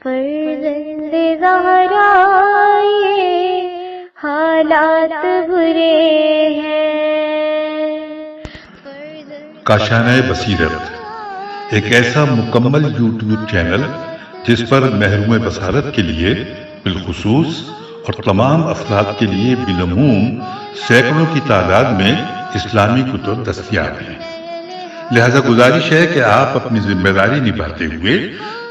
فرزند زہرا یہ حالات برے ہیں۔ کاشانہ بصیرت ایک ایسا مکمل یوٹیوب چینل جس پر محروم بصارت کے لیے بالخصوص اور تمام افراد کے لیے بالعموم سینکڑوں کی تعداد میں اسلامی کتب دستیاب ہیں۔ لہذا گزارش ہے کہ آپ اپنی ذمہ داری نبھاتے ہوئے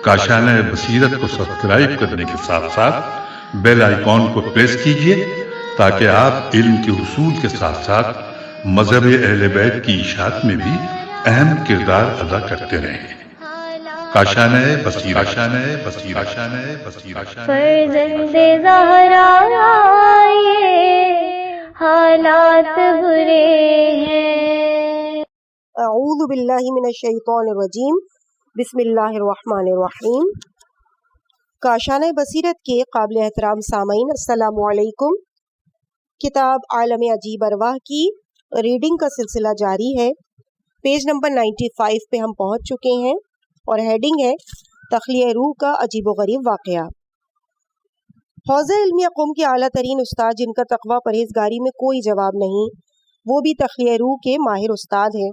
کاشانہ بصیرت کو سبسکرائب کرنے کے ساتھ ساتھ بیل آئیکن کو پریس کیجیے تاکہ آپ علم کے حصول کے ساتھ ساتھ مذہب اہل بیت کی اشاعت میں بھی اہم کردار ادا کرتے رہیں۔ کاشانہ بصیرت۔ فرزند زہرا یہ حالات برے ہیں۔ اعوذ باللہ من الشیطان الرجیم، بسم اللہ الرحمن الرحیم۔ کاشانہ بصیرت کے قابل احترام سامعین، السلام علیکم۔ کتاب عالم عجیب ارواح کی ریڈنگ کا سلسلہ جاری ہے۔ پیج نمبر 95 پہ ہم پہنچ چکے ہیں اور ہیڈنگ ہے تخلیہ روح کا عجیب و غریب واقعہ۔ حوزہ علمیہ قوم کے اعلیٰ ترین استاد جن کا تقویٰ پرہیزگاری میں کوئی جواب نہیں، وہ بھی تخلیہ روح کے ماہر استاد ہیں،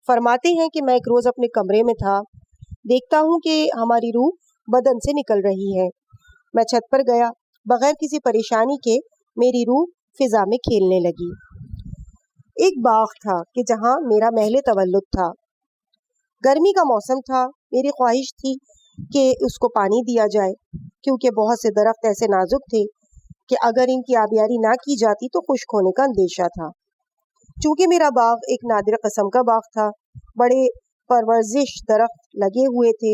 فرماتے ہیں کہ میں ایک روز اپنے کمرے میں تھا، دیکھتا ہوں کہ ہماری روح بدن سے نکل رہی ہے۔ میں چھت پر گیا، بغیر کسی پریشانی کے میری روح فضا میں کھیلنے لگی۔ ایک باغ تھا کہ جہاں میرا محل تولد تھا۔ گرمی کا موسم تھا، میری خواہش تھی کہ اس کو پانی دیا جائے، کیونکہ بہت سے درخت ایسے نازک تھے کہ اگر ان کی آبیاری نہ کی جاتی تو خشک ہونے کا اندیشہ تھا۔ چونکہ میرا باغ ایک نادر قسم کا باغ تھا، بڑے پرورزش درخت لگے ہوئے تھے،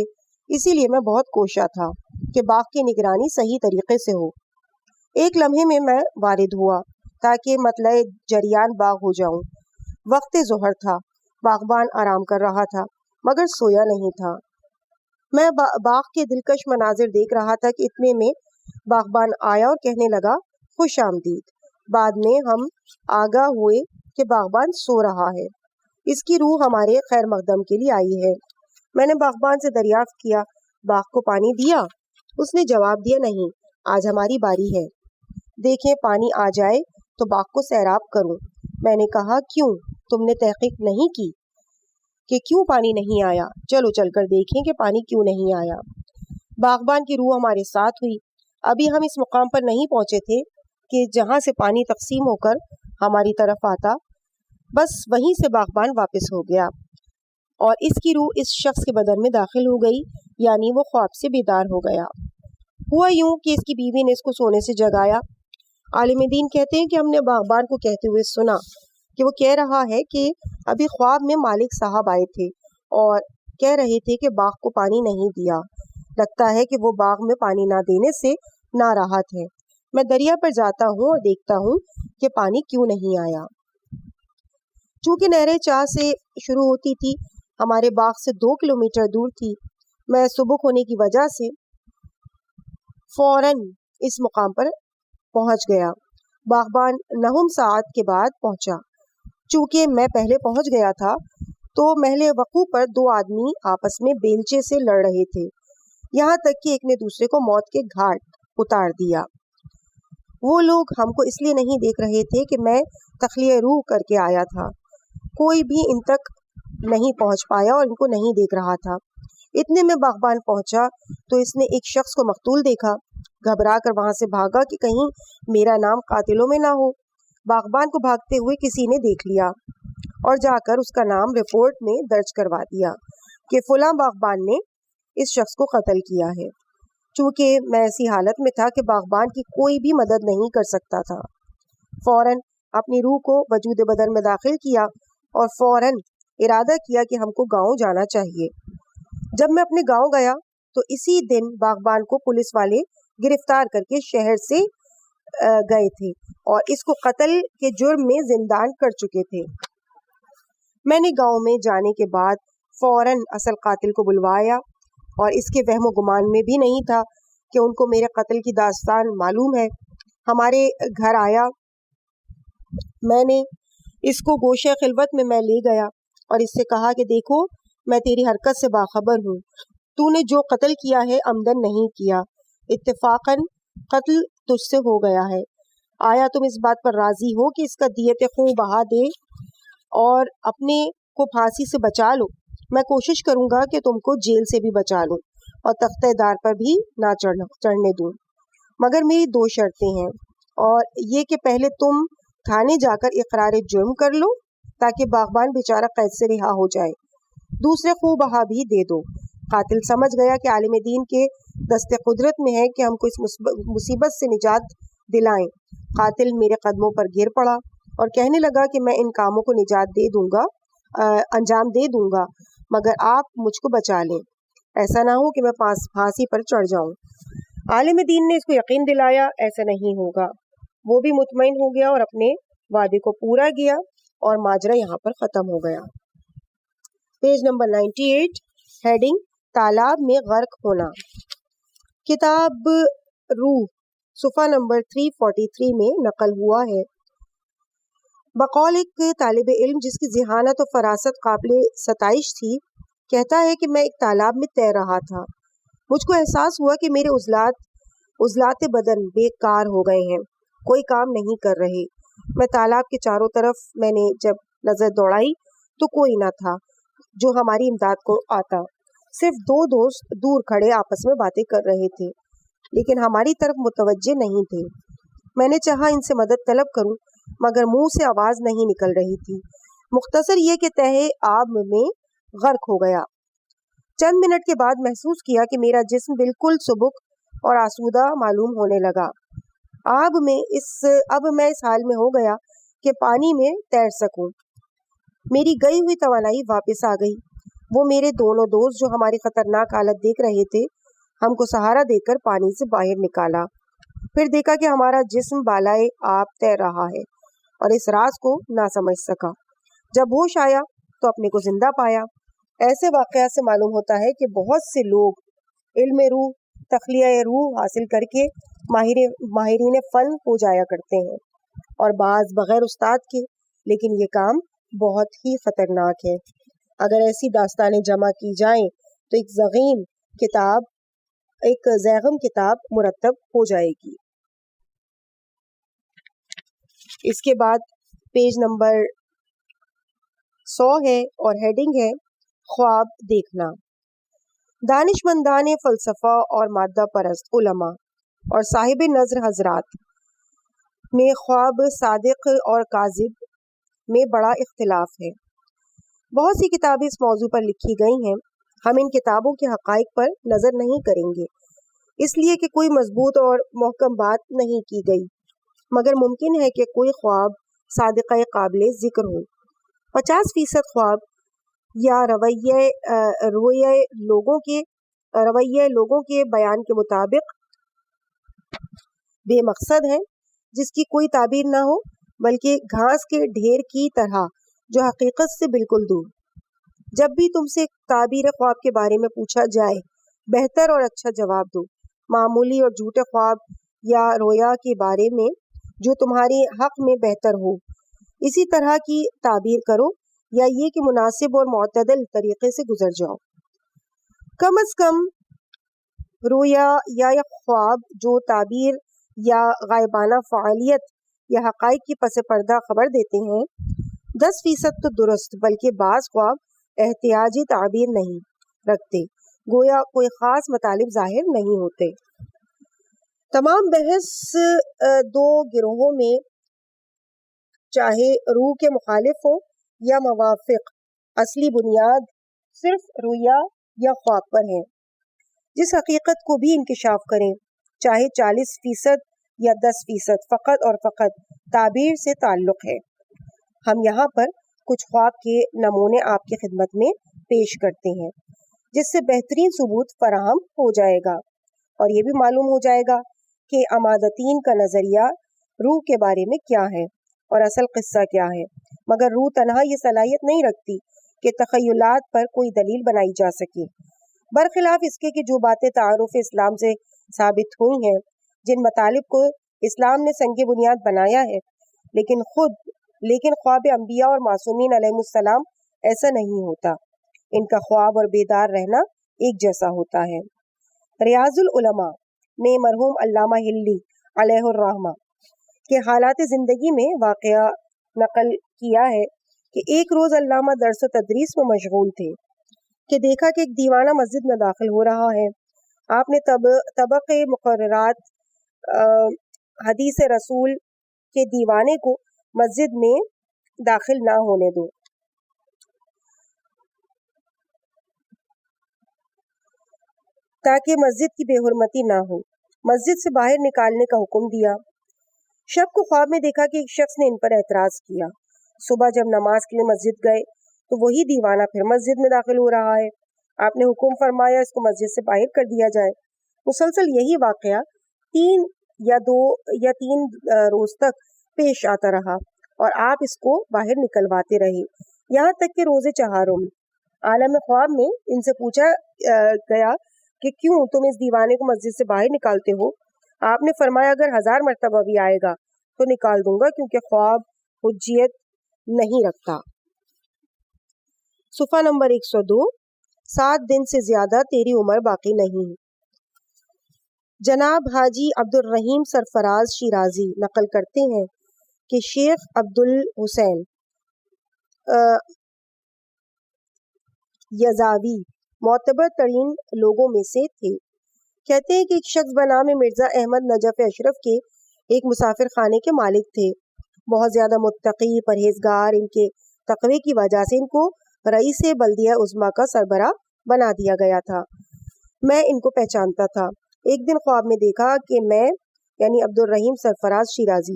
اسی لیے میں بہت کوشاں تھا کہ باغ کی نگرانی صحیح طریقے سے ہو۔ ایک لمحے میں وارد ہوا تاکہ مطلع جریان باغ ہو جاؤں۔ وقت ظہر تھا، باغبان آرام کر رہا تھا مگر سویا نہیں تھا۔ میں باغ کے دلکش مناظر دیکھ رہا تھا کہ اتنے میں باغبان آیا اور کہنے لگا خوش آمدید۔ بعد میں ہم آگاہ ہوئے کہ باغبان سو رہا ہے، اس کی روح ہمارے خیر مقدم کے لیے آئی ہے۔ میں نے باغبان سے دریافت کیا باغ کو پانی دیا؟ اس نے جواب دیا نہیں، آج ہماری باری ہے، دیکھیں پانی آ جائے تو باغ کو سیراب کروں۔ میں نے کہا کیوں؟ تم نے تحقیق نہیں کی کہ کیوں پانی نہیں آیا؟ چلو چل کر دیکھیں کہ پانی کیوں نہیں آیا۔ باغبان کی روح ہمارے ساتھ ہوئی۔ ابھی ہم اس مقام پر نہیں پہنچے تھے کہ جہاں سے پانی تقسیم ہو کر ہماری طرف آتا، بس وہیں سے باغبان واپس ہو گیا اور اس کی روح اس شخص کے بدن میں داخل ہو گئی، یعنی وہ خواب سے بیدار ہو گیا۔ ہوا یوں کہ اس کی بیوی نے اس کو سونے سے جگایا۔ عالم دین کہتے ہیں کہ ہم نے باغبان کو کہتے ہوئے سنا کہ وہ کہہ رہا ہے کہ ابھی خواب میں مالک صاحب آئے تھے اور کہہ رہے تھے کہ باغ کو پانی نہیں دیا، لگتا ہے کہ وہ باغ میں پانی نہ دینے سے ناراحت ہے۔ میں دریا پر جاتا ہوں اور دیکھتا ہوں کہ پانی کیوں نہیں آیا۔ چونکہ نہریں چاہ سے شروع ہوتی تھی، ہمارے باغ سے 2 کلومیٹر دور تھی، میں سبک ہونے کی وجہ سے فوراً اس مقام پر پہنچ گیا۔ باغبان 9 ساعت کے بعد پہنچا۔ چونکہ میں پہلے پہنچ گیا تھا تو محل وقوع پر 2 آدمی آپس میں بیلچے سے لڑ رہے تھے، یہاں تک کہ ایک نے دوسرے کو موت کے گھاٹ اتار دیا۔ وہ لوگ ہم کو اس لیے نہیں دیکھ رہے تھے کہ میں تخلیہ روح کر کے آیا تھا، کوئی بھی ان تک نہیں پہنچ پایا اور ان کو نہیں دیکھ رہا تھا۔ اتنے میں باغبان پہنچا تو اس نے ایک شخص کو مقتول دیکھا، گھبرا کر وہاں سے بھاگا کہ کہیں میرا نام قاتلوں میں نہ ہو۔ باغبان کو بھاگتے ہوئے کسی نے دیکھ لیا اور جا کر اس کا نام رپورٹ میں درج کروا دیا کہ فلاں باغبان نے اس شخص کو قتل کیا ہے۔ چونکہ میں ایسی حالت میں تھا کہ باغبان کی کوئی بھی مدد نہیں کر سکتا تھا، فوراً اپنی روح کو وجود بدن میں داخل کیا اور فوراً ارادہ کیا کہ ہم کو گاؤں جانا چاہیے۔ جب میں اپنے گاؤں گیا تو اسی دن باغبان کو پولیس والے گرفتار کر کے شہر سے گئے تھے اور اس کو قتل کے جرم میں زندان کر چکے تھے۔ میں نے گاؤں میں جانے کے بعد فوراً اصل قاتل کو بلوایا اور اس کے وہم و گمان میں بھی نہیں تھا کہ ان کو میرے قتل کی داستان معلوم ہے۔ ہمارے گھر آیا، میں نے اس کو گوشہ خلوت میں لے گیا اور اس سے کہا کہ دیکھو میں تیری حرکت سے باخبر ہوں، تو نے جو قتل کیا ہے عمدن نہیں کیا، اتفاقاً قتل تجھ سے ہو گیا ہے۔ آیا تم اس بات پر راضی ہو کہ اس کا دیت خوں بہا دے اور اپنے کو پھانسی سے بچا لو؟ میں کوشش کروں گا کہ تم کو جیل سے بھی بچا لوں اور تختہ دار پر بھی نہ چڑھنے دوں، مگر میری 2 شرطیں ہیں، اور یہ کہ پہلے تم تھانے جا کر اقرار جرم کر لو تاکہ باغبان بیچارہ قید سے رہا ہو جائے، دوسرے خوں بہا بھی دے دو۔ قاتل سمجھ گیا کہ عالم دین کے دست قدرت میں ہے کہ ہم کو اس مصیبت سے نجات دلائیں۔ قاتل میرے قدموں پر گر پڑا اور کہنے لگا کہ میں ان کاموں کو انجام دے دوں گا مگر آپ مجھ کو بچا لیں، ایسا نہ ہو کہ میں پھانسی پر چڑھ جاؤں۔ عالم دین نے اس کو یقین دلایا ایسا نہیں ہوگا، وہ بھی مطمئن ہو گیا اور اپنے وعدے کو پورا کیا اور ماجرا یہاں پر ختم ہو گیا۔ پیج نمبر 98، ہیڈنگ تالاب میں غرق ہونا۔ کتاب روح صفحہ نمبر 343 میں نقل ہوا ہے، بقول ایک طالب علم جس کی ذہانت و فراست قابل ستائش تھی، کہتا ہے کہ میں ایک تالاب میں تیر رہا تھا، مجھ کو احساس ہوا کہ میرے عضلات بدن بیکار ہو گئے ہیں، کوئی کام نہیں کر رہے۔ میں تالاب کے چاروں طرف میں نے جب نظر دوڑائی تو کوئی نہ تھا جو ہماری امداد کو آتا، صرف 2 دوست دور کھڑے آپس میں باتیں کر رہے تھے لیکن ہماری طرف متوجہ نہیں تھے۔ میں نے چاہا ان سے مدد طلب کروں مگر منہ سے آواز نہیں نکل رہی تھی، مختصر یہ کہ تہہ آب میں غرق ہو گیا۔ چند منٹ کے بعد محسوس کیا کہ میرا جسم بالکل سبک اور آسودہ معلوم ہونے لگا۔ اب میں اس حال میں ہو گیا کہ پانی میں تیر سکوں۔ میری گئی ہوئی توانائی واپس آ گئی۔ وہ میرے دونوں دوست جو ہماری خطرناک حالت دیکھ رہے تھے ہم کو سہارا دے کر پانی سے باہر نکالا، پھر دیکھا کہ ہمارا جسم بالائے آب تیر رہا ہے اور اس راز کو نہ سمجھ سکا۔ جب ہوش آیا تو اپنے کو زندہ پایا۔ ایسے واقعات سے معلوم ہوتا ہے کہ بہت سے لوگ علم روح، تخلیہ روح حاصل کر کے ماہرین فن ہو جایا کرتے ہیں اور بعض بغیر استاد کے، لیکن یہ کام بہت ہی خطرناک ہے۔ اگر ایسی داستانیں جمع کی جائیں تو ایک زیغم کتاب مرتب ہو جائے گی۔ اس کے بعد پیج نمبر 100 ہے اور ہیڈنگ ہے خواب دیکھنا۔ دانشمندان فلسفہ اور مادہ پرست علماء اور صاحب نظر حضرات میں خواب صادق اور کاذب میں بڑا اختلاف ہے۔ بہت سی کتابیں اس موضوع پر لکھی گئی ہیں، ہم ان کتابوں کے حقائق پر نظر نہیں کریں گے اس لیے کہ کوئی مضبوط اور محکم بات نہیں کی گئی، مگر ممکن ہے کہ کوئی خواب صادقہ قابل ذکر ہو۔ 50% خواب یا رویے لوگوں کے بیان کے مطابق بے مقصد ہیں، جس کی کوئی تعبیر نہ ہو، بلکہ گھاس کے ڈھیر کی طرح جو حقیقت سے بالکل دور۔ جب بھی تم سے تعبیر خواب کے بارے میں پوچھا جائے بہتر اور اچھا جواب دو۔ معمولی اور جھوٹے خواب یا رویا کے بارے میں جو تمہارے حق میں بہتر ہو اسی طرح کی تعبیر کرو، یا یہ کہ مناسب اور معتدل طریقے سے گزر جاؤ۔ کم از کم رویا یا خواب جو تعبیر یا غائبانہ فعالیت یا حقائق کی پس پردہ خبر دیتے ہیں 10% تو درست، بلکہ بعض خواب احتیاجی تعبیر نہیں رکھتے، گویا کوئی خاص مطالب ظاہر نہیں ہوتے۔ تمام بحث 2 گروہوں میں چاہے روح کے مخالف ہو یا موافق، اصلی بنیاد صرف رویا یا خواب پر ہے۔ جس حقیقت کو بھی انکشاف کریں، چاہے 40% یا 10%، فقط اور فقط تعبیر سے تعلق ہے۔ ہم یہاں پر کچھ خواب کے نمونے آپ کی خدمت میں پیش کرتے ہیں جس سے بہترین ثبوت فراہم ہو جائے گا اور یہ بھی معلوم ہو جائے گا کہ عمادتین کا نظریہ روح کے بارے میں کیا ہے اور اصل قصہ کیا ہے۔ مگر روح تنہا یہ صلاحیت نہیں رکھتی کہ تخیلات پر کوئی دلیل بنائی جا سکے، برخلاف اس کے کہ جو باتیں تعارف اسلام سے ثابت ہوئی ہیں، جن مطالب کو اسلام نے سنگ بنیاد بنایا ہے، لیکن خواب انبیاء اور معصومین علیہ السلام ایسا نہیں ہوتا۔ ان کا خواب اور بیدار رہنا ایک جیسا ہوتا ہے۔ ریاض العلماء میں مرحوم علامہ ہلی علیہ الرحمہ کے حالات زندگی میں واقعہ نقل کیا ہے کہ ایک روز علامہ درس و تدریس میں مشغول تھے کہ دیکھا کہ ایک دیوانہ مسجد میں داخل ہو رہا ہے۔ آپ نے طبق مقررات حدیث رسول کے دیوانے کو مسجد میں داخل نہ ہونے دو، تاکہ مسجد کی بے حرمتی نہ ہو، مسجد سے باہر نکالنے کا حکم دیا۔ شب کو خواب میں دیکھا کہ ایک شخص نے ان پر اعتراض کیا۔ صبح جب نماز کے لیے مسجد گئے تو وہی دیوانہ پھر مسجد میں داخل ہو رہا ہے۔ آپ نے حکم فرمایا اس کو مسجد سے باہر کر دیا جائے۔ مسلسل یہی واقعہ 3 روز تک پیش آتا رہا اور آپ اس کو باہر نکلواتے رہے، یہاں تک کہ روز چہارم میں عالم خواب میں ان سے پوچھا گیا کہ کیوں تم اس دیوانے کو مسجد سے باہر نکالتے ہو؟ آپ نے فرمایا اگر 1000 مرتبہ بھی آئے گا تو نکال دوں گا، کیونکہ خواب حجیت نہیں رکھتا۔ صفحہ نمبر 102۔ 7 دن سے زیادہ تیری عمر باقی نہیں۔ جناب حاجی عبد الرحیم سرفراز شیرازی نقل کرتے ہیں کہ شیخ عبد الحسین یزاوی معتبر ترین لوگوں میں سے تھے۔ کہتے ہیں کہ ایک شخص بنام مرزا احمد نجف اشرف کے ایک مسافر خانے کے مالک تھے، بہت زیادہ متقی پرہیزگار۔ ان کے تقوی کی وجہ سے ان کو رئیس بلدیہ عظمیٰ کا سربراہ بنا دیا گیا تھا۔ میں ان کو پہچانتا تھا۔ ایک دن خواب میں دیکھا کہ میں یعنی عبد الرحیم سرفراز شیرازی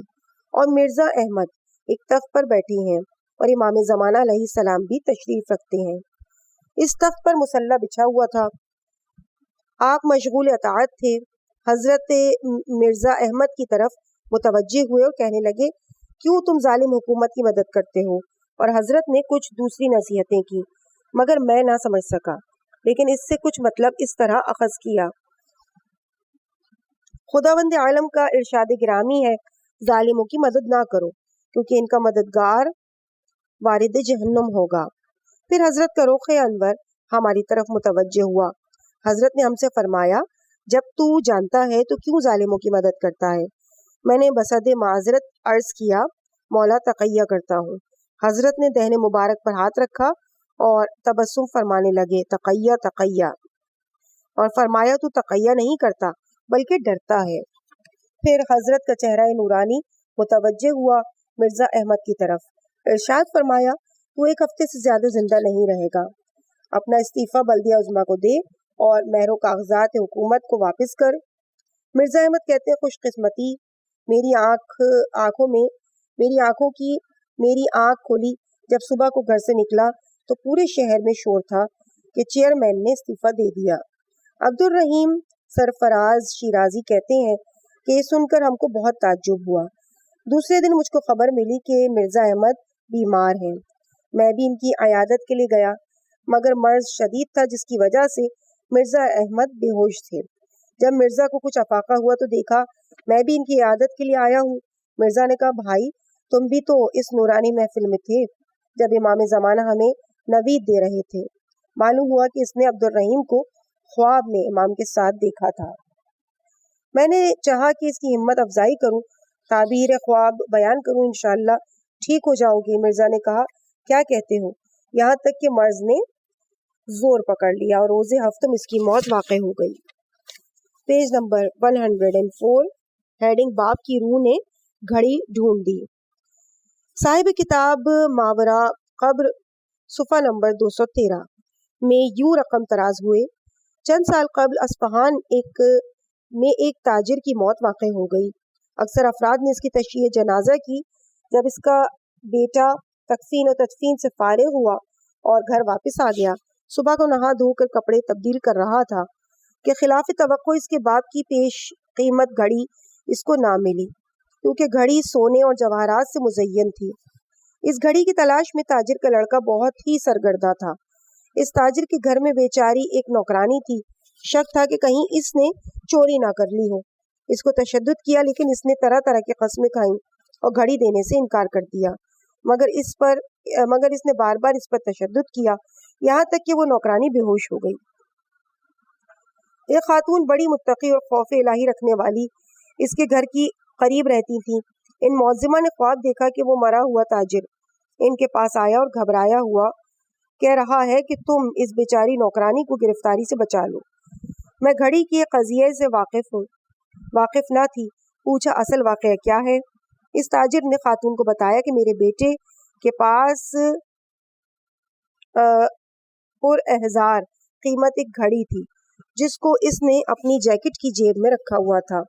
اور مرزا احمد ایک تخت پر بیٹھے ہیں اور امام زمانہ علیہ السلام بھی تشریف رکھتے ہیں۔ اس تخت پر مصلی بچھا ہوا تھا۔ آپ مشغول اطاعت تھے۔ حضرت مرزا احمد کی طرف متوجہ ہوئے اور کہنے لگے کیوں تم ظالم حکومت کی مدد کرتے ہو؟ اور حضرت نے کچھ دوسری نصیحتیں کی مگر میں نہ سمجھ سکا، لیکن اس سے کچھ مطلب اس طرح اخذ کیا۔ خداوند عالم کا ارشاد گرامی ہے ظالموں کی مدد نہ کرو کیونکہ ان کا مددگار وارد جہنم ہوگا۔ پھر حضرت کا رخ انور ہماری طرف متوجہ ہوا۔ حضرت نے ہم سے فرمایا جب تو جانتا ہے تو کیوں ظالموں کی مدد کرتا ہے؟ میں نے بصد معذرت عرض کیا مولا تقیہ کرتا ہوں۔ حضرت نے دہن مبارک پر ہاتھ رکھا اور تبسم فرمانے لگے تقیہ تقیہ، اور فرمایا تو تقیہ نہیں کرتا بلکہ ڈرتا ہے۔ پھر حضرت کا چہرہ نورانی متوجہ ہوا مرزا احمد کی طرف۔ ارشاد فرمایا تو 1 ہفتے سے زیادہ زندہ نہیں رہے گا، اپنا استعفیٰ بلدیہ عظمیٰ کو دے اور مہر و کاغذات حکومت کو واپس کر۔ مرزا احمد کہتے ہیں خوش قسمتی میری آنکھوں کی میری آنکھ کھلی جب صبح کو گھر سے نکلا تو پورے شہر میں شور تھا کہ چیئرمین نے استعفیٰ دے دیا۔ عبد الرحیم سرفراز شیرازی کہتے ہیں کہ یہ سن کر ہم کو بہت تعجب ہوا۔ دوسرے دن مجھ کو خبر ملی کہ مرزا احمد بیمار ہیں۔ میں بھی ان کی عیادت کے لیے گیا مگر مرض شدید تھا جس کی وجہ سے مرزا احمد بے ہوش تھے۔ جب مرزا کو کچھ افاقہ ہوا تو دیکھا میں بھی ان کی عیادت کے لیے آیا ہوں۔ مرزا نے کہا بھائی تم بھی تو اس نورانی محفل میں تھے جب امام زمانہ ہمیں نوید دے رہے تھے۔ معلوم ہوا کہ اس نے عبد الرحیم کو خواب میں امام کے ساتھ دیکھا تھا۔ میں نے چاہا کہ اس کی ہمت افزائی کروں، تعبیر خواب بیان کروں، انشاءاللہ ٹھیک ہو جاؤ گی۔ مرزا نے کہا کیا کہتے ہو؟ یہاں تک کہ مرض نے زور پکڑ لیا اور روز ہفتم اس کی موت واقع ہو گئی۔ پیج نمبر 104، ہیڈنگ باب کی روح نے گھڑی ڈھونڈ دی۔ صاحب کتاب ماورا قبر صفحہ نمبر 213 میں یوں رقم تراز ہوئے چند سال قبل اصفہان میں ایک تاجر کی موت واقع ہو گئی۔ اکثر افراد نے اس کی تشییع جنازہ کی۔ جب اس کا بیٹا تکفین و تدفین سے فارغ ہوا اور گھر واپس آ گیا، صبح کو نہا دھو کر کپڑے تبدیل کر رہا تھا کہ خلاف توقع اس کے باپ کی پیش قیمت گھڑی اس کو نہ ملی، کیونکہ گھڑی سونے اور جواہرات سے مزین تھی۔ اس گھڑی کی تلاش میں تاجر کا لڑکا بہت ہی سرگردہ تھا۔ اس تاجر کے گھر میں بیچاری ایک نوکرانی تھی۔ شک تھا کہ کہیں اس نے چوری نہ کر لی ہو۔ اس کو تشدد کیا لیکن اس نے طرح طرح کی قسمیں کھائیں اور گھڑی دینے سے انکار کر دیا، مگر اس نے بار بار اس پر تشدد کیا، یہاں تک کہ وہ نوکرانی بے ہوش ہو گئی۔ ایک خاتون بڑی متقی اور خوف الہی رکھنے والی اس کے گھر کی قریب رہتی تھیں۔ ان معظمہ نے خواب دیکھا کہ وہ مرا ہوا تاجر ان کے پاس آیا اور گھبرایا ہوا کہہ رہا ہے کہ تم اس بیچاری نوکرانی کو گرفتاری سے بچا لو۔ میں گھڑی کے قضیے سے واقف نہ تھی، پوچھا اصل واقعہ کیا ہے؟ اس تاجر نے خاتون کو بتایا کہ میرے بیٹے کے پاس پر احزار قیمت ایک گھڑی تھی جس کو اس نے اپنی جیکٹ کی جیب میں رکھا ہوا تھا۔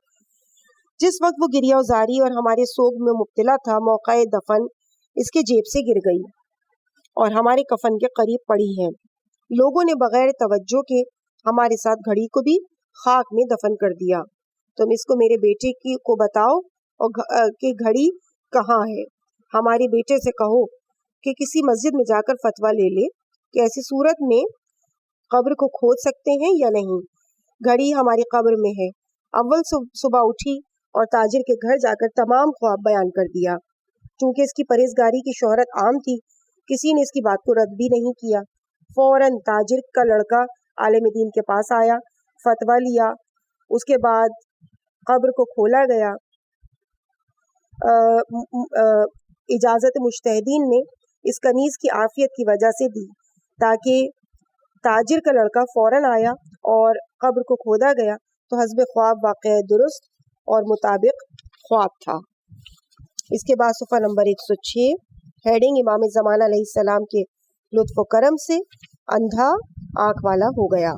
جس وقت وہ گریہ وزاری اور ہمارے سوگ میں مبتلا تھا، موقع دفن اس کے جیب سے گر گئی اور ہمارے کفن کے قریب پڑی ہے۔ لوگوں نے بغیر توجہ کے ہمارے ساتھ گھڑی کو بھی خاک میں دفن کر دیا۔ تم اس کو میرے بیٹے کو بتاؤ اور کہ گھڑی کہاں ہے۔ ہمارے بیٹے سے کہو کہ کسی مسجد میں جا کر فتویٰ لے لے کہ ایسی صورت میں قبر کو کھود سکتے ہیں یا نہیں۔ گھڑی ہماری قبر میں ہے۔ اول صبح اٹھی اور تاجر کے گھر جا کر تمام خواب بیان کر دیا۔ چونکہ اس کی پرہیزگاری کی شہرت عام تھی، کسی نے اس کی بات کو رد بھی نہیں کیا۔ فوراً تاجر کا لڑکا عالم دین کے پاس آیا، فتویٰ لیا۔ اس کے بعد قبر کو کھولا گیا۔ اجازت مجتہدین نے اس کنیز کی عافیت کی وجہ سے دی، تاکہ تاجر کا لڑکا فوراً آیا اور قبر کو کھودا گیا تو حسب خواب واقعہ درست اور مطابق خواب تھا۔ اس کے بعد صفحہ نمبر 106 ہیڈنگ امام زمان علیہ السلام کے لطف و کرم سے اندھا آنکھ والا ہو گیا۔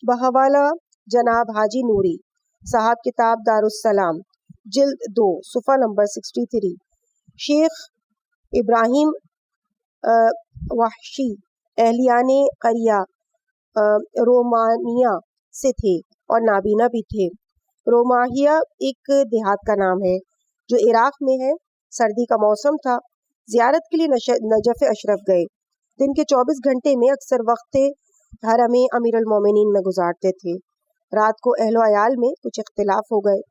بحوالہ جناب حاجی نوری صاحب کتاب دارالسلام جلد 2 صفحہ نمبر 63 شیخ ابراہیم وحشی اہلیان قریہ رومانیہ سے تھے اور نابینا بھی تھے۔ روماہیہ ایک دیہات کا نام ہے جو عراق میں ہے۔ سردی کا موسم تھا، زیارت کے لیے نجف اشرف گئے۔ دن کے 24 گھنٹے میں اکثر وقت حرم امیر المومنین میں گزارتے تھے۔ رات کو اہل و عیال میں کچھ اختلاف ہو گئے۔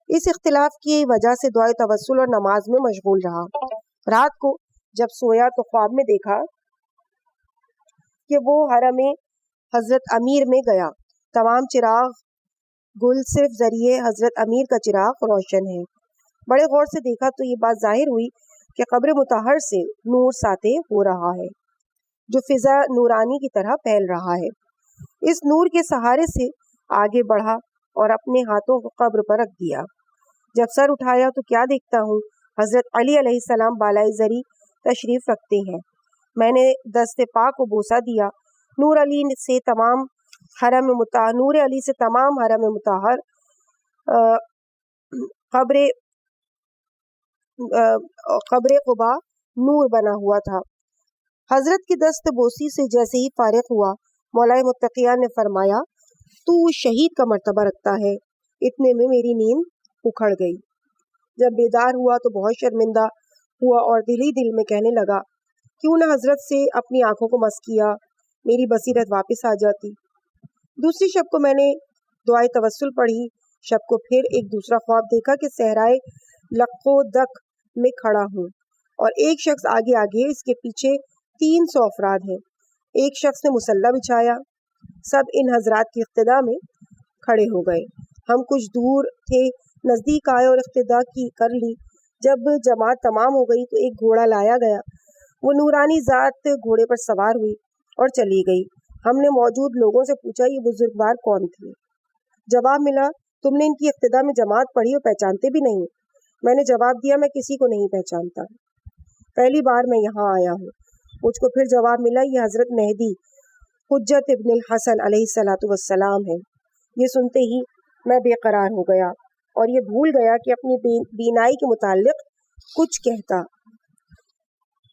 اس اختلاف کی وجہ سے دعائے توسل اور نماز میں مشغول رہا۔ رات کو جب سویا تو خواب میں دیکھا کہ وہ حرم حضرت امیر میں گیا۔ تمام چراغ گل صرف ذریعے حضرت امیر کا چراغ روشن ہے۔ بڑے غور سے دیکھا تو یہ بات ظاہر ہوئی کہ قبر مطہر سے نور ساطع ہو رہا ہے جو فضا نورانی کی طرح پھیل رہا ہے۔ اس نور کے سہارے سے آگے بڑھا اور اپنے ہاتھوں کو قبر پر رکھ دیا۔ جب سر اٹھایا تو کیا دیکھتا ہوں، حضرت علی علیہ السلام بالائے زری تشریف رکھتے ہیں۔ میں نے دست پاک کو بوسہ دیا۔ نور علی سے تمام حرم مطہر قبر قبا نور بنا ہوا تھا۔ حضرت کی دست بوسی سے جیسے ہی فارغ ہوا، مولا متقیہ نے فرمایا تو شہید کا مرتبہ رکھتا ہے۔ اتنے میں میری نیند اکھڑ گئی۔ جب بیدار ہوا تو بہت شرمندہ ہوا اور دل ہی دل میں کہنے لگا کیوں نہ حضرت سے اپنی آنکھوں کو مس کیا، میری بصیرت واپس آ جاتی۔ دوسری شب کو میں نے دعائے توسل پڑھی۔ شب کو پھر ایک دوسرا خواب دیکھا کہ صحرائے لق و دق میں کھڑا ہوں اور ایک شخص آگے آگے، اس کے پیچھے 300 افراد ہیں۔ ایک شخص نے مسلح بچھایا۔ سب ان حضرات کی اقتدا میں کھڑے ہو گئے۔ ہم کچھ دور تھے، نزدیک آئے اور اقتدا کی کر لی۔ جب جماعت تمام ہو گئی تو ایک گھوڑا لایا گیا۔ وہ نورانی ذات گھوڑے پر سوار ہوئی اور چلی گئی۔ ہم نے موجود لوگوں سے پوچھا یہ بزرگوار کون تھے؟ جواب ملا تم نے ان کی اقتدا میں جماعت پڑھی اور پہچانتے بھی نہیں۔ میں نے جواب دیا میں کسی کو نہیں پہچانتا، پہلی بار میں یہاں آیا ہوں۔ مجھ کو پھر جواب ملا یہ حضرت مہدی حجت ابن الحسن علیہ السلام ہے۔ یہ سنتے ہی میں بے قرار ہو گیا اور یہ بھول گیا کہ اپنی بینائی کے متعلق کچھ کہتا،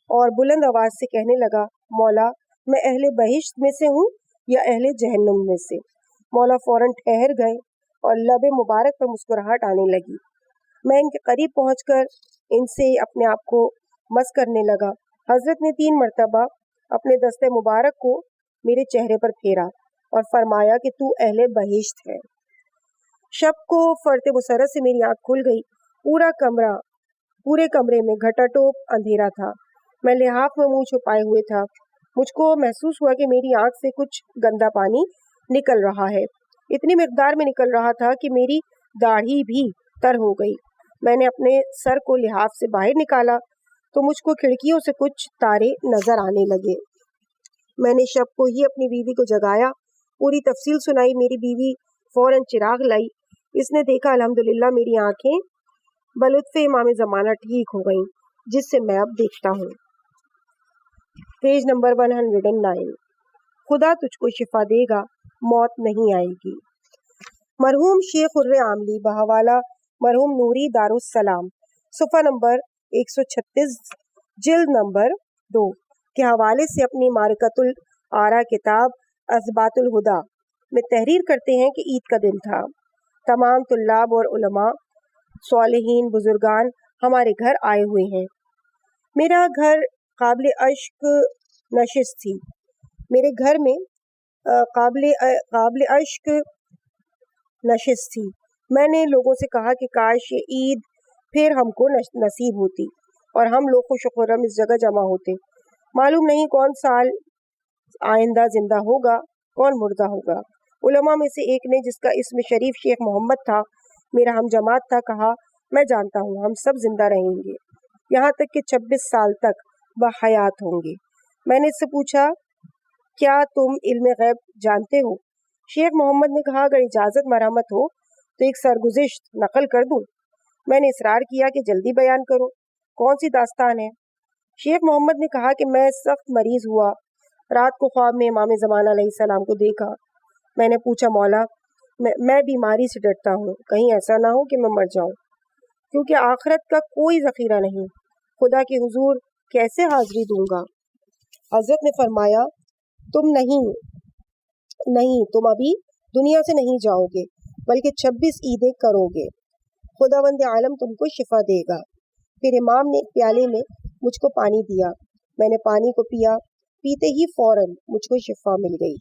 اور بلند آواز سے کہنے لگا مولا میں اہل بہشت میں سے ہوں یا اہل جہنم میں سے؟ مولا فوراً ٹھہر گئے اور لب مبارک پر مسکراہٹ آنے لگی۔ میں ان کے قریب پہنچ کر ان سے اپنے آپ کو مس کرنے لگا۔ حضرت نے 3 مرتبہ اپنے دست مبارک کو میرے چہرے پر پھیرا اور فرمایا کہ تو اہل بہشت ہے۔ شب کو فرط مسرت سے میری آنکھ کھل گئی۔ پورے کمرے میں گھٹا ٹوپ اندھیرا تھا۔ میں لحاف میں منہ چھپائے ہوئے تھا۔ مجھ کو محسوس ہوا کہ میری آنکھ سے کچھ گندا پانی نکل رہا ہے۔ اتنی مقدار میں نکل رہا تھا کہ میری داڑھی بھی تر ہو گئی۔ میں نے اپنے سر کو لحاف سے باہر نکالا تو مجھ کو کھڑکیوں سے کچھ تارے نظر آنے لگے۔ میں نے شب کو ہی اپنی بیوی کو جگایا، پوری تفصیل سنائی۔ میری بیوی فوراً چراغ لائی۔ اس نے دیکھا الحمدللہ میری آنکھیں بلطف امام زمانہ ٹھیک ہو گئیں، جس سے میں اب دیکھتا ہوں۔ Page number 109۔ خدا تجھ کو شفا دے گا، موت نہیں آئے گی۔ مرحوم شیخ خر عاملی بحوالہ مرحوم نوری دارالسلام، صفحہ نمبر 136 جلد نمبر 2 کے حوالے سے اپنی معرکۃ الآراء کتاب اثبات الہدیٰ میں تحریر کرتے ہیں کہ عید کا دن تھا۔ تمام طلاب اور علماء، صالحین، بزرگان ہمارے گھر آئے ہوئے ہیں۔ میرا گھر قابل عشق نشست تھی۔ میرے گھر میں قابل عشق نشست تھی۔ میں نے لوگوں سے کہا کہ کاش یہ عید پھر ہم کو نصیب ہوتی اور ہم لوگ خوش و خرم اس جگہ جمع ہوتے۔ معلوم نہیں کون سال آئندہ زندہ ہوگا، کون مردہ ہوگا۔ علماء میں سے ایک نے، جس کا اسم شریف شیخ محمد تھا، میرا ہم جماعت تھا، کہا میں جانتا ہوں ہم سب زندہ رہیں گے، یہاں تک کہ 26 سال تک بحیات ہوں گے۔ میں نے اس سے پوچھا کیا تم علم غیب جانتے ہو؟ شیخ محمد نے کہا اگر اجازت مرحمت ہو تو ایک سرگزشت نقل کر دوں۔ میں نے اصرار کیا کہ جلدی بیان کرو، کون سی داستان ہے؟ شیخ محمد نے کہا کہ میں سخت مریض ہوا، رات کو خواب میں امام زمانہ علیہ السلام کو دیکھا۔ میں نے پوچھا مولا میں بیماری سے ڈرتا ہوں، کہیں ایسا نہ ہو کہ میں مر جاؤں، کیونکہ آخرت کا کوئی ذخیرہ نہیں، خدا کے حضور کیسے حاضری دوں گا؟ حضرت نے فرمایا تم ابھی دنیا سے نہیں جاؤ گے بلکہ 26 عیدیں کرو گے، خداوند عالم تم کو شفا دے گا۔ پھر امام نے ایک پیالے میں مجھ کو پانی دیا، میں نے پانی کو پیا، پیتے ہی فوراً مجھ کو شفا مل گئی۔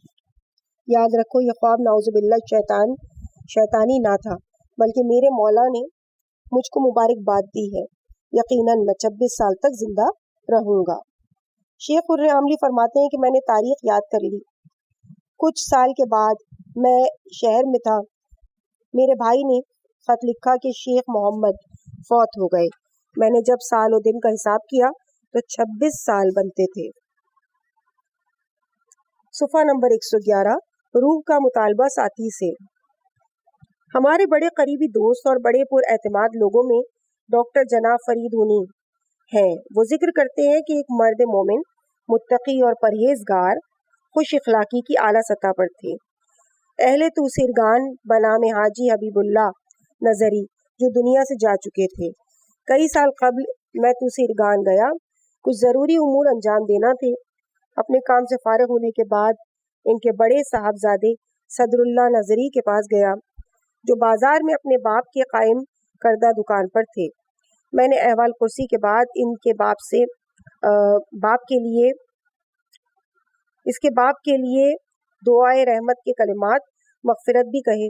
یاد رکھو یہ خواب نعوذ باللہ شیطانی نہ تھا، بلکہ میرے مولا نے مجھ کو مبارکباد دی ہے، یقیناً میں 26 سال تک زندہ رہوں گا۔ شیخ خر عاملی فرماتے ہیں کہ میں نے تاریخ یاد کر لی۔ کچھ سال کے بعد میں شہر میں تھا، میرے بھائی نے خط لکھا کہ شیخ محمد فوت ہو گئے۔ میں نے جب سال و دن کا حساب کیا تو 26 سال بنتے تھے۔ صفحہ نمبر 111 روح کا مطالبہ ساتھی سے۔ ہمارے بڑے قریبی دوست اور بڑے پر اعتماد لوگوں میں ڈاکٹر جناب فرید ہونی ہیں۔ وہ ذکر کرتے ہیں کہ ایک مرد مومن، متقی اور پرہیزگار، خوش اخلاقی کی اعلیٰ سطح پر تھے۔ اہل توسیرگان بنام حاجی حبیب اللہ نظری جو دنیا سے جا چکے تھے۔ کئی سال قبل میں توسیرگان گیا، کچھ ضروری امور انجام دینا تھے۔ اپنے کام سے فارغ ہونے کے بعد ان کے بڑے صاحبزادے صدر اللہ نظری کے پاس گیا، جو بازار میں اپنے باپ کے قائم کردہ دکان پر تھے۔ میں نے احوال پرسی کے بعد ان کے باپ کے لیے دعائے رحمت کے کلمات مغفرت بھی کہے۔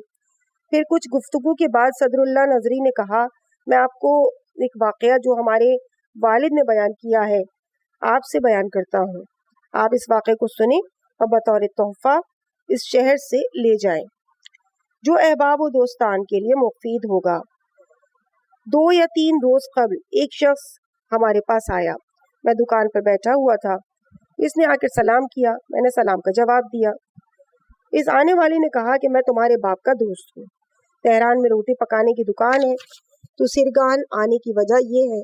پھر کچھ گفتگو کے بعد صدر اللہ نظری نے کہا میں آپ کو ایک واقعہ جو ہمارے والد نے بیان کیا ہے آپ سے بیان کرتا ہوں، آپ اس واقعے کو سنیں اور بطور تحفہ اس شہر سے لے جائیں، جو احباب و دوستان کے لیے مفید ہوگا۔ 2 یا 3 روز قبل ایک شخص ہمارے پاس آیا، میں دکان پر بیٹھا ہوا تھا، اس نے آ کر سلام کیا، میں نے سلام کا جواب دیا۔ اس آنے والے نے کہا کہ میں تمہارے باپ کا دوست ہوں، تہران میں روٹی پکانے کی دکان ہے، تو سرگان آنے کی وجہ یہ ہے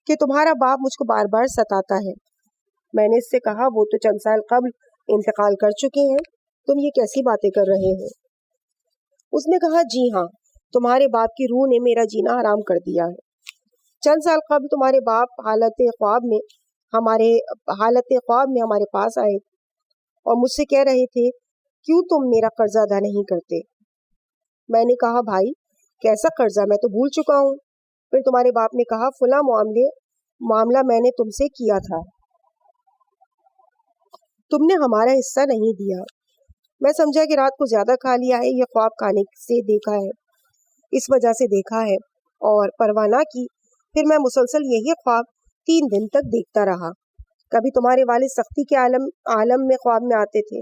کہ تمہارا باپ مجھ کو بار بار ستاتا ہے۔ میں نے اس سے کہا وہ تو چند سال قبل انتقال کر چکے ہیں، تم یہ کیسی باتیں کر رہے ہو؟ اس نے کہا جی ہاں، تمہارے باپ کی روح نے میرا جینا حرام کر دیا ہے۔ چند سال قبل تمہارے باپ حالت خواب میں ہمارے پاس آئے اور مجھ سے کہہ رہے تھے کیوں تم میرا قرضہ ادا نہیں کرتے؟ میں نے کہا بھائی کیسا قرضہ، میں تو بھول چکا ہوں۔ پھر تمہارے باپ نے کہا فلاں معاملہ میں نے تم سے کیا تھا، تم نے ہمارا حصہ نہیں دیا۔ میں سمجھا کہ رات کو زیادہ کھا لیا ہے، یہ خواب کھانے سے دیکھا ہے، اس وجہ سے دیکھا ہے، اور پرواہ نہ کی۔ پھر میں مسلسل یہی خواب 3 دن تک دیکھتا رہا۔ کبھی تمہارے والد سختی کے عالم میں خواب میں آتے تھے،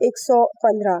115,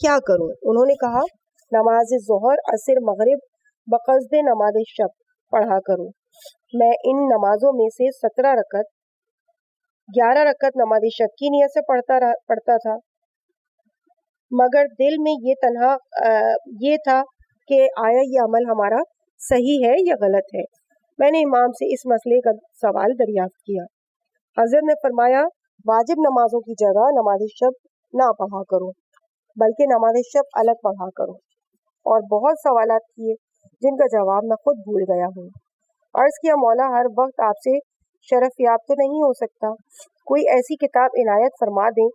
کیا کروں؟ انہوں نے کہا نماز ظہر، عصر، مغرب بقصد نماز شب پڑھا کروں۔ میں ان نمازوں میں سے 17 رکعت 11 رکعت نماز شب کی نیت سے پڑھتا تھا، مگر دل میں یہ تھا کہ آیا یہ عمل ہمارا صحیح ہے یا غلط ہے۔ میں نے امام سے اس مسئلے کا سوال دریافت کیا۔ حضرت نے فرمایا واجب نمازوں کی جگہ نماز شب نہ پڑھا کرو، بلکہ نماز شب الگ پڑھا کرو، اور بہت سوالات کیے جن کا جواب میں خود بھول گیا ہوں۔ عرض کیا مولا ہر وقت آپ سے شرف یاب تو نہیں ہو سکتا، کوئی ایسی کتاب عنایت فرما دیں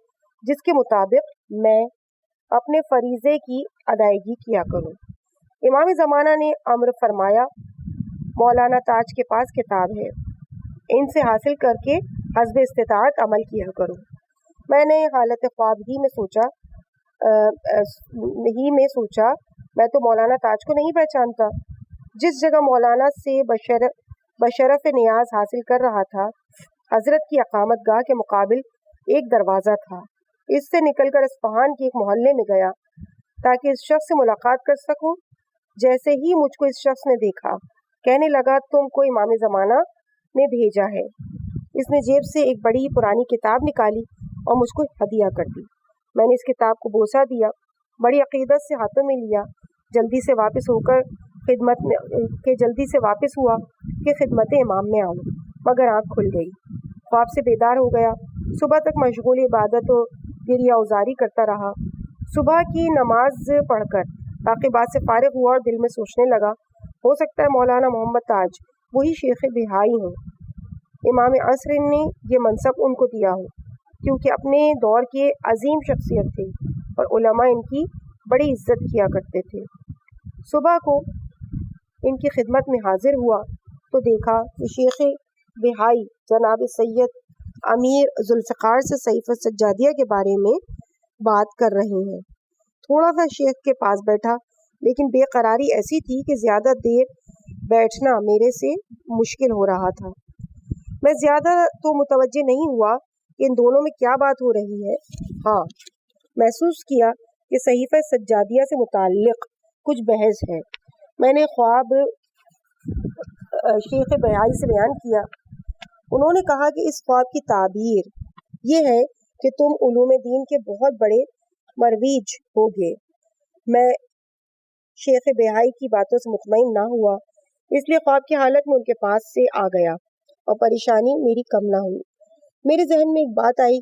جس کے مطابق میں اپنے فریضے کی ادائیگی کیا کروں۔ امام زمانہ نے امر فرمایا مولانا تاج کے پاس کتاب ہے، ان سے حاصل کر کے حسب استطاعت عمل کیا کرو۔ میں نے حالت خواب ہی میں سوچا میں تو مولانا تاج کو نہیں پہچانتا۔ جس جگہ مولانا سے بشرف نیاز حاصل کر رہا تھا، حضرت کی اقامت گاہ کے مقابل ایک دروازہ تھا۔ اس سے نکل کر اصفہان کے ایک محلے میں گیا تاکہ اس شخص سے ملاقات کر سکوں۔ جیسے ہی مجھ کو اس شخص نے دیکھا، کہنے لگا تم کو امام زمانہ نے بھیجا ہے۔ اس نے جیب سے ایک بڑی پرانی کتاب نکالی اور مجھ کو ہدیہ کر دی۔ میں نے اس کتاب کو بوسہ دیا، بڑی عقیدت سے ہاتھوں میں لیا، جلدی سے واپس ہوا کہ خدمت امام میں آؤں، مگر آنکھ کھل گئی، خواب سے بیدار ہو گیا۔ صبح تک مشغول عبادت و گریہ اوزاری کرتا رہا۔ صبح کی نماز پڑھ کر باقیات سے فارغ ہوا اور دل میں سوچنے لگا ہو سکتا ہے مولانا محمد تاج وہی شیخ بہائی ہوں، امام عصر نے یہ منصب ان کو دیا ہو، کیونکہ اپنے دور کے عظیم شخصیت تھے اور علماء ان کی بڑی عزت کیا کرتے تھے۔ صبح کو ان کی خدمت میں حاضر ہوا تو دیکھا کہ شیخ بہائی جناب سید امیر ذوالفقار سے صحیفہ سجادیہ کے بارے میں بات کر رہے ہیں۔ تھوڑا سا شیخ کے پاس بیٹھا، لیکن بے قراری ایسی تھی کہ زیادہ دیر بیٹھنا میرے سے مشکل ہو رہا تھا۔ میں زیادہ تو متوجہ نہیں ہوا کہ ان دونوں میں کیا بات ہو رہی ہے۔ ہاں، محسوس کیا کہ صحیفہ سجادیہ سے متعلق کچھ بحث ہے۔ میں نے خواب شیخ بہائی سے بیان کیا۔ انہوں نے کہا کہ اس خواب کی تعبیر یہ ہے کہ تم علوم دین کے بہت بڑے مرویج ہوگے۔ میں شیخ بہائی کی باتوں سے مطمئن نہ ہوا، اس لیے خواب کی حالت میں ان کے پاس سے آ گیا اور پریشانی میری کم نہ ہوئی۔ میرے ذہن میں ایک بات آئی،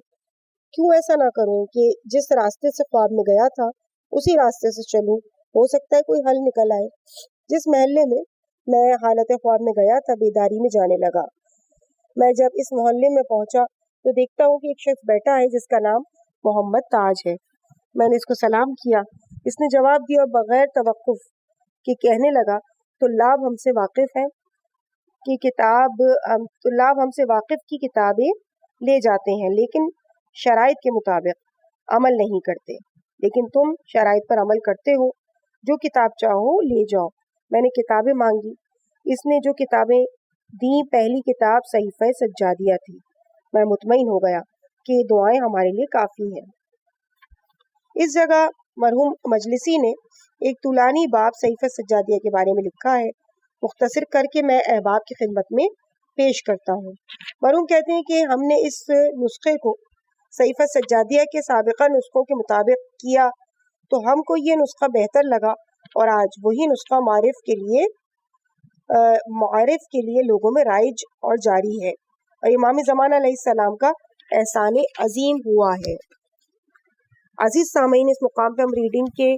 کیوں ایسا نہ کروں کہ جس راستے سے خواب میں گیا تھا اسی راستے سے چلوں، ہو سکتا ہے کوئی حل نکل آئے۔ جس محلے میں میں حالت خواب میں گیا تھا بیداری میں جانے لگا۔ میں جب اس محلے میں پہنچا تو دیکھتا ہوں کہ ایک شخص بیٹھا ہے جس کا نام محمد تاج ہے۔ میں نے اس کو سلام کیا، اس نے جواب دیا اور بغیر توقف کے کہنے لگا طلاب ہم سے واقف کی کتابیں لے جاتے ہیں لیکن شرائط کے مطابق عمل نہیں کرتے، لیکن تم شرائط پر عمل کرتے ہو، جو کتاب چاہو لے جاؤ۔ میں نے کتابیں مانگی، اس نے جو کتابیں دیں پہلی کتاب صحیفہ سجادیہ تھی۔ میں مطمئن ہو گیا کہ یہ دعائیں ہمارے لیے کافی ہیں۔ اس جگہ مرحوم مجلسی نے ایک طولانی باب صحیفہ سجادیہ کے بارے میں لکھا ہے، مختصر کر کے میں احباب کی خدمت میں پیش کرتا ہوں۔ مرحوم کہتے ہیں کہ ہم نے اس نسخے کو صحیفہ سجادیہ کے سابقہ نسخوں کے مطابق کیا تو ہم کو یہ نسخہ بہتر لگا، اور آج وہی نسخہ معارف کے لیے لوگوں میں رائج اور جاری ہے، اور امام زمانہ علیہ السلام کا احسان عظیم ہوا ہے۔ عزیز سامعین، اس مقام پہ ہم ریڈنگ کے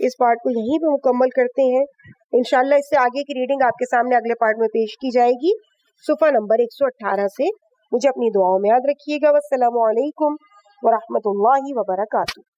اس پارٹ کو یہیں پہ مکمل کرتے ہیں۔ انشاءاللہ اس سے آگے کی ریڈنگ آپ کے سامنے اگلے پارٹ میں پیش کی جائے گی، صفحہ نمبر 118 سے۔ مجھے اپنی دعاؤں میں یاد رکھیے گا۔ والسلام علیکم ورحمۃ اللہ وبرکاتہ۔